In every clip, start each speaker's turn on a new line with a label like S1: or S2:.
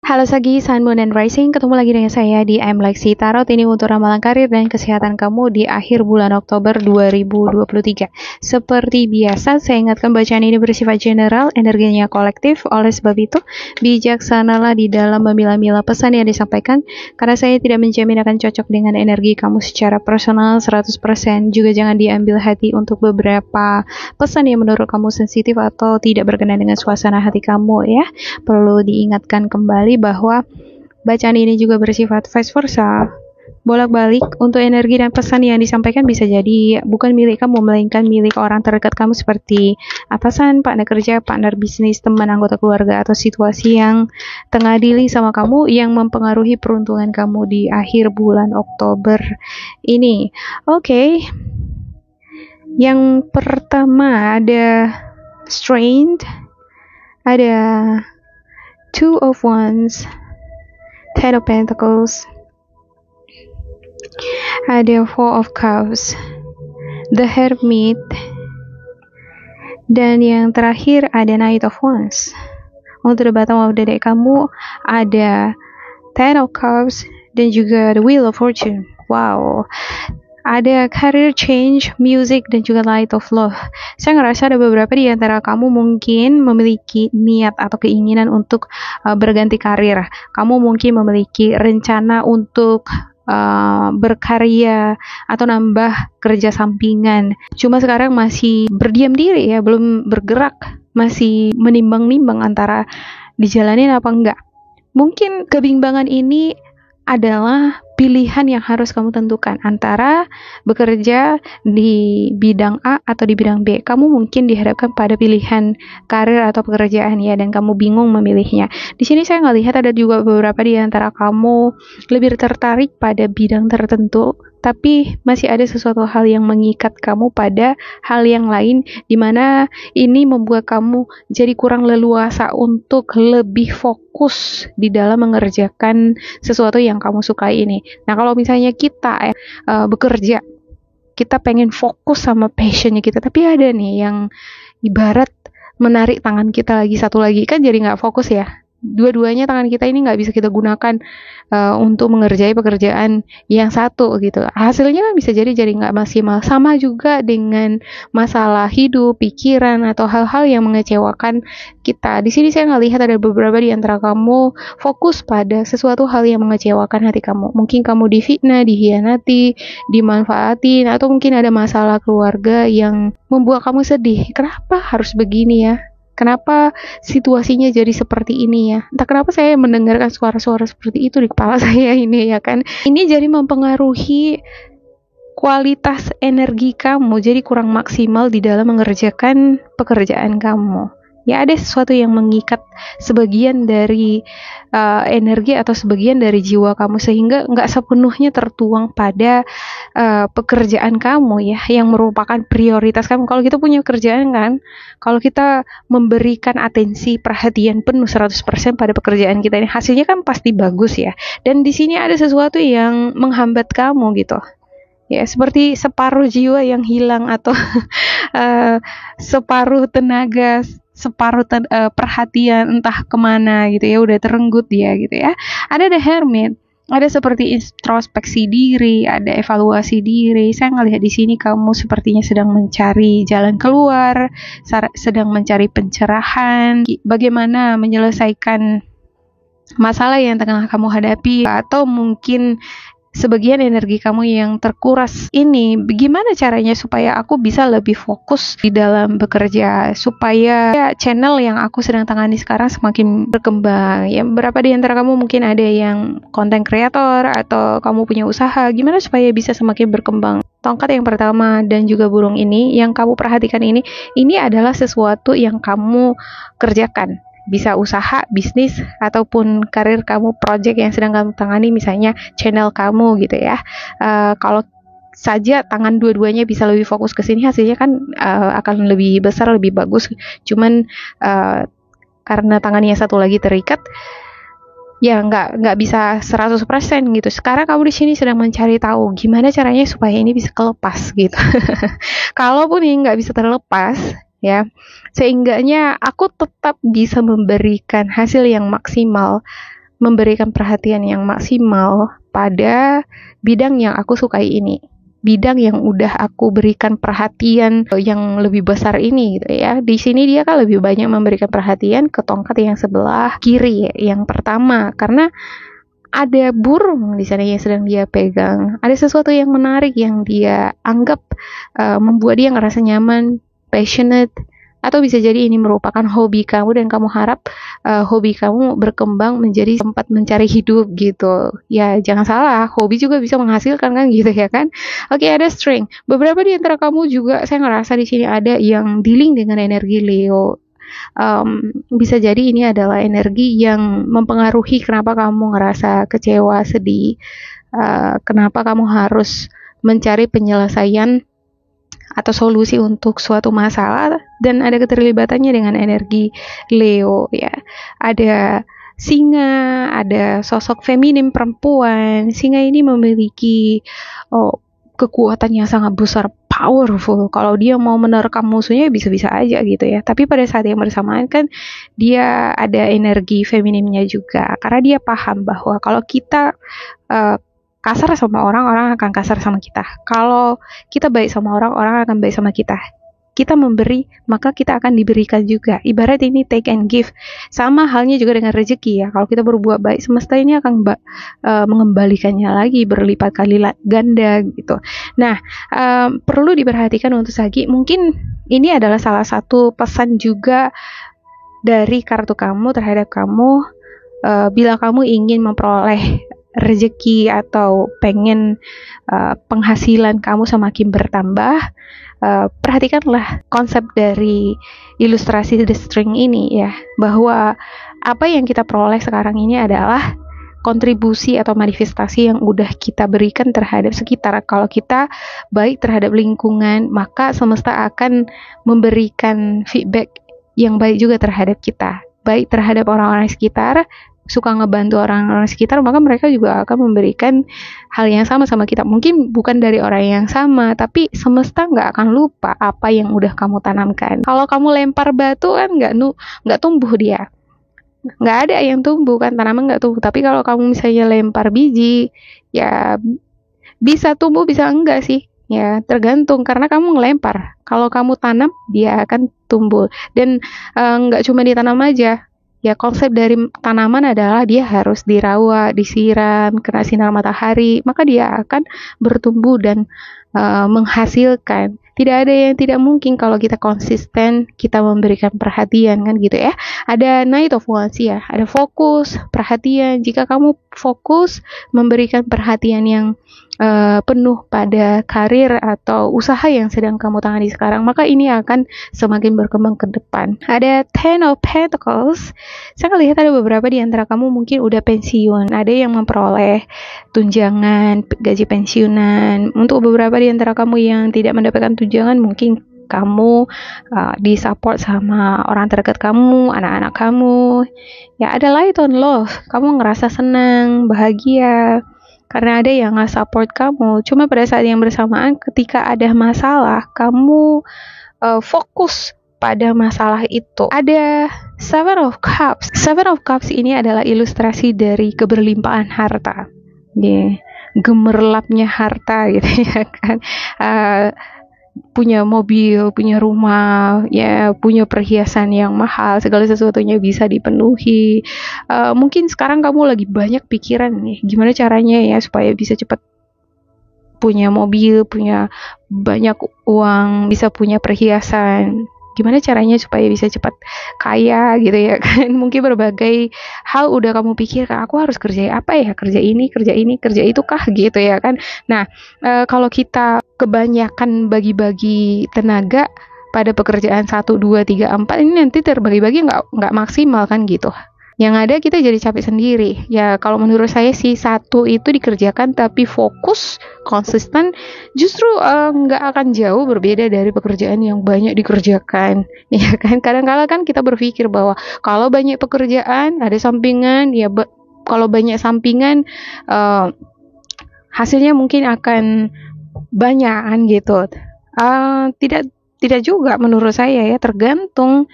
S1: Halo Sagi, Sun, Moon, and Rising. Ketemu lagi dengan saya di I'm Lexi Tarot. Ini untuk ramalan karir dan kesehatan kamu di akhir bulan Oktober 2023. Seperti biasa, saya ingatkan bacaan ini bersifat general, energinya kolektif. Oleh sebab itu, bijaksanalah di dalam memilah-milah pesan yang disampaikan, karena saya tidak menjamin akan cocok dengan energi kamu secara personal 100%. Juga jangan diambil hati untuk beberapa pesan yang menurut kamu sensitif atau tidak berkenan dengan suasana hati kamu ya. Perlu diingatkan kembali bahwa bacaan ini juga bersifat vice versa, bolak-balik. Untuk energi dan pesan yang disampaikan bisa jadi bukan milik kamu, melainkan milik orang terdekat kamu seperti atasan, partner kerja, partner bisnis, teman, anggota keluarga, atau situasi yang tengah dealing sama kamu yang mempengaruhi peruntungan kamu di akhir bulan Oktober ini. Oke. Yang pertama ada Strained, ada Two of Wands, Ten of Pentacles, ada Four of Cups, The Hermit, dan yang terakhir ada Knight of Wands. Untuk the bottom of the deck kamu ada Ten of Cups dan juga The Wheel of Fortune. Wow. Ada career change, music, dan juga light of love. Saya ngerasa ada beberapa di antara kamu mungkin memiliki niat atau keinginan untuk berganti karir. Kamu mungkin memiliki rencana untuk berkarya atau nambah kerja sampingan. Cuma sekarang masih berdiam diri ya, belum bergerak. Masih menimbang-nimbang antara dijalanin apa enggak. Mungkin kebimbangan ini adalah pilihan yang harus kamu tentukan antara bekerja di bidang A atau di bidang B. Kamu mungkin dihadapkan pada pilihan karir atau pekerjaan ya, dan kamu bingung memilihnya. Di sini saya ngelihat ada juga beberapa di antara kamu lebih tertarik pada bidang tertentu, tapi masih ada sesuatu hal yang mengikat kamu pada hal yang lain, di mana ini membuat kamu jadi kurang leluasa untuk lebih fokus di dalam mengerjakan sesuatu yang kamu sukai ini. Nah, kalau misalnya kita bekerja, kita pengen fokus sama passionnya kita, tapi ada nih yang ibarat menarik tangan kita satu lagi, kan jadi nggak fokus ya. Dua-duanya tangan kita ini nggak bisa kita gunakan untuk mengerjai pekerjaan yang satu gitu. Hasilnya kan bisa jadi nggak maksimal. Sama juga dengan masalah hidup, pikiran, atau hal-hal yang mengecewakan kita. Di sini saya ngelihat ada beberapa di antara kamu fokus pada sesuatu hal yang mengecewakan hati kamu. Mungkin kamu difitnah, dihianati, dimanfaatin, atau mungkin ada masalah keluarga yang membuat kamu sedih. Kenapa harus begini ya? Kenapa situasinya jadi seperti ini ya? Entah kenapa saya mendengarkan suara-suara seperti itu di kepala saya ini ya kan. Ini jadi mempengaruhi kualitas energi kamu, jadi kurang maksimal di dalam mengerjakan pekerjaan kamu. Ya, ada sesuatu yang mengikat sebagian dari energi atau sebagian dari jiwa kamu, sehingga nggak sepenuhnya tertuang pada pekerjaan kamu ya, yang merupakan prioritas kamu. Kalau kita punya pekerjaan kan, kalau kita memberikan atensi, perhatian penuh 100% pada pekerjaan kita ini, hasilnya kan pasti bagus ya. Dan di sini ada sesuatu yang menghambat kamu gitu. Ya, seperti separuh jiwa yang hilang atau separuh tenaga, separuh perhatian entah kemana gitu ya, udah terenggut dia gitu ya. Ada The Hermit, ada seperti introspeksi diri, ada evaluasi diri. Saya ngelihat di sini kamu sepertinya sedang mencari jalan keluar, sedang mencari pencerahan, bagaimana menyelesaikan masalah yang tengah kamu hadapi, atau mungkin sebagian energi kamu yang terkuras ini, bagaimana caranya supaya aku bisa lebih fokus di dalam bekerja, supaya ya, channel yang aku sedang tangani sekarang semakin berkembang. Ya, beberapa di antara kamu mungkin ada yang content creator atau kamu punya usaha, gimana supaya bisa semakin berkembang. Tongkat yang pertama dan juga burung ini, yang kamu perhatikan ini adalah sesuatu yang kamu kerjakan. Bisa usaha, bisnis, ataupun karir kamu, project yang sedang kamu tangani, misalnya channel kamu gitu ya. Kalau saja tangan dua-duanya bisa lebih fokus ke sini, hasilnya kan akan lebih besar, lebih bagus. Cuman karena tangannya satu lagi terikat, ya nggak bisa 100% gitu. Sekarang kamu di sini sedang mencari tahu gimana caranya supaya ini bisa kelepas gitu. Kalaupun ini nggak bisa terlepas, ya, seenggaknya aku tetap bisa memberikan hasil yang maksimal memberikan perhatian yang maksimal pada bidang yang aku sukai ini, bidang yang udah aku berikan perhatian yang lebih besar ini gitu ya. Di sini dia kan lebih banyak memberikan perhatian ke tongkat yang sebelah kiri, yang pertama, karena ada burung di sana yang sedang dia pegang. Ada sesuatu yang menarik yang dia anggap membuat dia ngerasa nyaman, passionate, atau bisa jadi ini merupakan hobi kamu dan kamu harap hobi kamu berkembang menjadi tempat mencari hidup gitu. Ya jangan salah, hobi juga bisa menghasilkan kan gitu ya kan. Oke, ada string. Beberapa di antara kamu juga saya ngerasa di sini ada yang dealing dengan energi Leo. Bisa jadi ini adalah energi yang mempengaruhi kenapa kamu ngerasa kecewa, sedih, kenapa kamu harus mencari penyelesaian atau solusi untuk suatu masalah, dan ada keterlibatannya dengan energi Leo ya. Ada singa, ada sosok feminim perempuan. Singa ini memiliki kekuatan yang sangat besar, powerful. Kalau dia mau menerkam musuhnya bisa-bisa aja gitu ya. Tapi pada saat yang bersamaan kan dia ada energi feminimnya juga, karena dia paham bahwa kalau kita kasar sama orang, orang akan kasar sama kita. Kalau kita baik sama orang, orang akan baik sama kita. Kita memberi, maka kita akan diberikan juga. Ibarat ini take and give. Sama halnya juga dengan rezeki ya. Kalau kita berbuat baik, semesta ini akan mengembalikannya lagi berlipat kali ganda gitu. Nah, perlu diperhatikan untuk Sagi. Mungkin ini adalah salah satu pesan juga dari kartu kamu terhadap kamu. Bila kamu ingin memperoleh rezeki atau pengen penghasilan kamu semakin bertambah, perhatikanlah konsep dari ilustrasi The String ini ya, bahwa apa yang kita peroleh sekarang ini adalah kontribusi atau manifestasi yang udah kita berikan terhadap sekitar. Kalau kita baik terhadap lingkungan, maka semesta akan memberikan feedback yang baik juga terhadap kita. Baik terhadap orang-orang sekitar, suka ngebantu orang-orang sekitar, maka mereka juga akan memberikan hal yang sama kita. Mungkin bukan dari orang yang sama, tapi semesta nggak akan lupa apa yang udah kamu tanamkan. Kalau kamu lempar batu kan nggak tumbuh dia, nggak ada yang tumbuh kan, tanaman nggak tumbuh. Tapi kalau kamu misalnya lempar biji, ya bisa tumbuh bisa enggak sih, ya tergantung, karena kamu ngelempar. Kalau kamu tanam, dia akan tumbuh. Dan nggak cuma ditanam aja. Ya, konsep dari tanaman adalah dia harus dirawat, disiram, kena sinar matahari, maka dia akan bertumbuh dan menghasilkan. Tidak ada yang tidak mungkin kalau kita konsisten, kita memberikan perhatian kan gitu ya. Ada Knight of Wands ya, ada fokus, perhatian. Jika kamu fokus memberikan perhatian yang penuh pada karir atau usaha yang sedang kamu tangani sekarang, maka ini akan semakin berkembang ke depan. Ada Ten of Pentacles. Saya melihat ada beberapa di antara kamu mungkin udah pensiun, ada yang memperoleh tunjangan gaji pensiunan. Untuk beberapa di antara kamu yang tidak mendapatkan tunjangan, mungkin kamu disupport sama orang terdekat kamu, anak-anak kamu. Ya, ada light on love. Kamu ngerasa senang, bahagia karena ada yang nge-support kamu. Cuma pada saat yang bersamaan, ketika ada masalah, kamu fokus pada masalah itu. Ada Seven of Cups. Seven of Cups ini adalah ilustrasi dari keberlimpahan harta. Gemerlapnya harta gitu ya kan. Punya mobil, punya rumah, ya punya perhiasan yang mahal, segala sesuatunya bisa dipenuhi. Mungkin sekarang kamu lagi banyak pikiran nih, gimana caranya ya supaya bisa cepat punya mobil, punya banyak uang, bisa punya perhiasan. Gimana caranya supaya bisa cepat kaya gitu ya kan. Mungkin berbagai hal udah kamu pikir, aku harus kerja apa ya, kerja ini, kerja itu kah gitu ya kan. Nah, kalau kita kebanyakan bagi-bagi tenaga pada pekerjaan 1, 2, 3, 4, ini nanti terbagi-bagi nggak maksimal kan gitu. Yang ada kita jadi capek sendiri. Ya kalau menurut saya sih, satu itu dikerjakan tapi fokus, konsisten, justru nggak akan jauh berbeda dari pekerjaan yang banyak dikerjakan. Ya kan, kadang-kala kan kita berpikir bahwa kalau banyak pekerjaan ada sampingan, ya kalau banyak sampingan hasilnya mungkin akan banyak gitu. Tidak juga menurut saya ya, tergantung.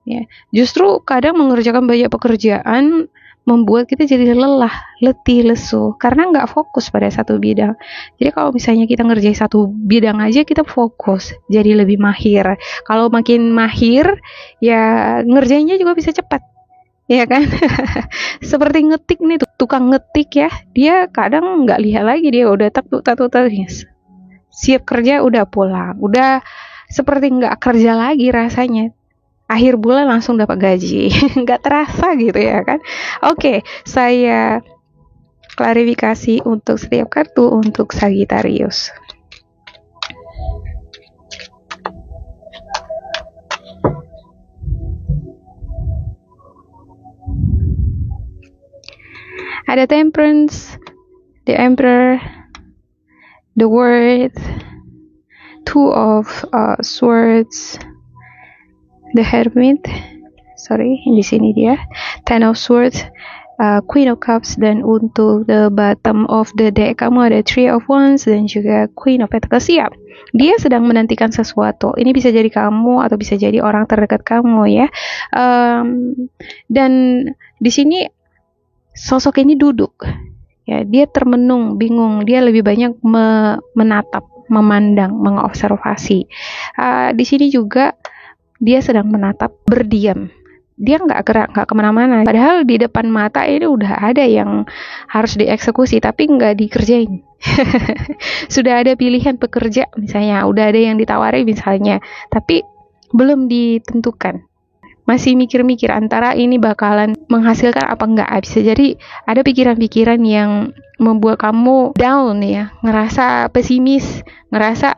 S1: Ya, justru kadang mengerjakan banyak pekerjaan membuat kita jadi lelah, letih, lesu karena nggak fokus pada satu bidang. Jadi kalau misalnya kita ngerjain satu bidang aja kita fokus, jadi lebih mahir. Kalau makin mahir, ya ngerjainnya juga bisa cepat. Ya kan? Seperti ngetik nih, tukang ngetik ya, dia kadang nggak lihat lagi, dia udah tak yes. Siap kerja udah pulang, udah seperti nggak kerja lagi rasanya. Akhir bulan langsung dapat gaji, nggak terasa gitu ya kan? Oke, saya klarifikasi untuk setiap kartu untuk Sagittarius. Ada Temperance, the Emperor, the World, Two of Swords, the Hermit, di sini dia, Ten of Swords, Queen of Cups, dan untuk the bottom of the deck kamu ada Three of Wands dan juga Queen of Pentacles. Siap, dia sedang menantikan sesuatu. Ini bisa jadi kamu atau bisa jadi orang terdekat kamu ya. Dan di sini sosok ini duduk ya, dia termenung, bingung, dia lebih banyak menatap, memandang, mengobservasi. Di sini juga dia sedang menatap, berdiam. Dia nggak gerak, nggak kemana-mana. Padahal di depan mata ini udah ada yang harus dieksekusi, tapi nggak dikerjain. Sudah ada pilihan pekerja, misalnya, udah ada yang ditawari misalnya, tapi belum ditentukan. Masih mikir-mikir antara ini bakalan menghasilkan apa enggak. Bisa jadi ada pikiran-pikiran yang membuat kamu down ya, ngerasa pesimis, ngerasa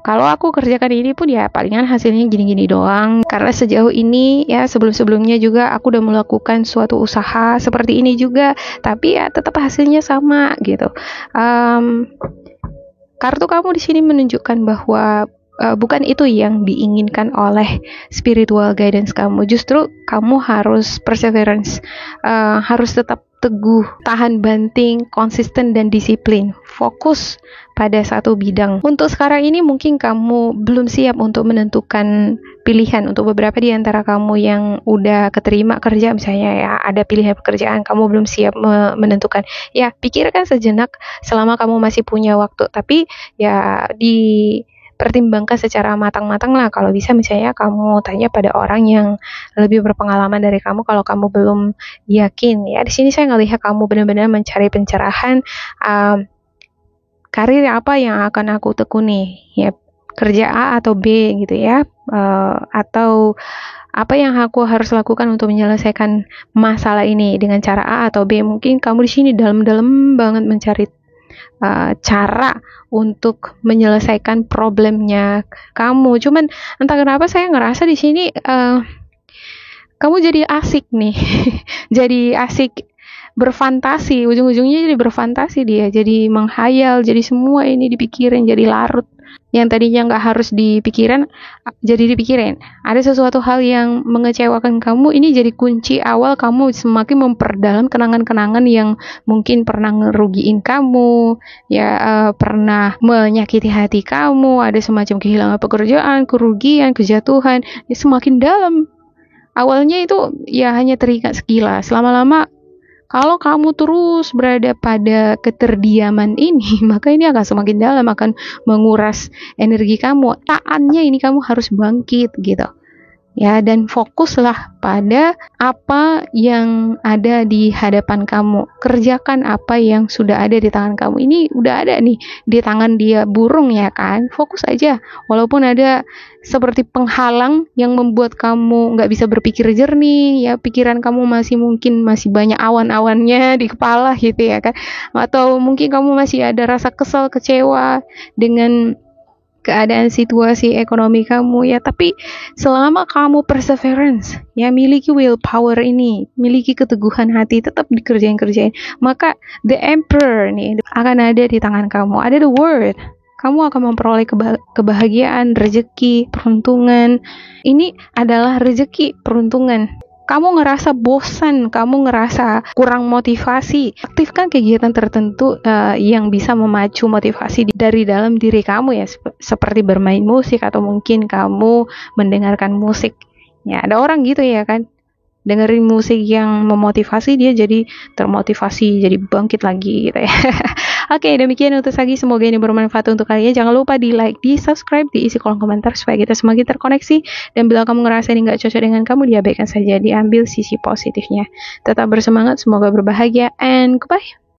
S1: kalau aku kerjakan ini pun ya palingan hasilnya gini-gini doang, karena sejauh ini ya sebelum-sebelumnya juga aku udah melakukan suatu usaha seperti ini juga, tapi ya tetap hasilnya sama gitu. Kartu kamu di sini menunjukkan bahwa bukan itu yang diinginkan oleh spiritual guidance kamu. Justru kamu harus perseverance, harus tetap teguh, tahan banting, konsisten dan disiplin. Fokus pada satu bidang. Untuk sekarang ini mungkin kamu belum siap untuk menentukan pilihan. Untuk beberapa di antara kamu yang udah keterima kerja misalnya ya, ada pilihan pekerjaan, kamu belum siap menentukan. Ya, pikirkan sejenak selama kamu masih punya waktu. Tapi ya pertimbangkan secara matang-matang lah. Kalau bisa misalnya kamu tanya pada orang yang lebih berpengalaman dari kamu kalau kamu belum yakin ya. Di sini saya ngelihat kamu benar-benar mencari pencerahan, karir apa yang akan aku tekuni ya, kerja A atau B gitu ya, atau apa yang aku harus lakukan untuk menyelesaikan masalah ini dengan cara A atau B. Mungkin kamu di sini dalam-dalam banget mencari cara untuk menyelesaikan problemnya kamu. Cuman entah kenapa saya ngerasa di sini kamu jadi asik nih, jadi asik berfantasi, ujung-ujungnya jadi berfantasi dia, jadi menghayal, jadi semua ini dipikirin, jadi larut. Yang tadinya nggak harus dipikirin, jadi dipikirin. Ada sesuatu hal yang mengecewakan kamu, ini jadi kunci awal kamu semakin memperdalam kenangan-kenangan yang mungkin pernah ngerugiin kamu, ya pernah menyakiti hati kamu, ada semacam kehilangan pekerjaan, kerugian, kejatuhan, ya semakin dalam. Awalnya itu ya hanya teringat sekilas, lama-lama kalau kamu terus berada pada keterdiaman ini, maka ini akan semakin dalam, akan menguras energi kamu. Saatnya ini kamu harus bangkit gitu. Ya, dan fokuslah pada apa yang ada di hadapan kamu. Kerjakan apa yang sudah ada di tangan kamu. Ini udah ada nih di tangan dia burung ya kan. Fokus aja. Walaupun ada seperti penghalang yang membuat kamu nggak bisa berpikir jernih, ya pikiran kamu masih banyak awan-awannya di kepala gitu ya kan. Atau mungkin kamu masih ada rasa kesal, kecewa dengan keadaan situasi ekonomi kamu ya, tapi selama kamu perseverance ya, miliki willpower ini, miliki keteguhan hati, tetap dikerjain, maka the emperor nih akan ada di tangan kamu. Ada the world, kamu akan memperoleh kebahagiaan, rezeki, peruntungan. Ini adalah rezeki, peruntungan. Kamu ngerasa bosan, kamu ngerasa kurang motivasi, aktifkan kegiatan tertentu yang bisa memacu motivasi dari dalam diri kamu ya, seperti bermain musik atau mungkin kamu mendengarkan musik. Ya, ada orang gitu ya kan, dengerin musik yang memotivasi, dia jadi termotivasi, jadi bangkit lagi gitu ya. Oke, demikian untuk Sagi, semoga ini bermanfaat untuk kalian. Jangan lupa di like, di subscribe, diisi kolom komentar supaya kita semakin terkoneksi. Dan bila kamu ngerasa ini nggak cocok dengan kamu, diabaikan saja, diambil sisi positifnya. Tetap bersemangat, semoga berbahagia, and goodbye.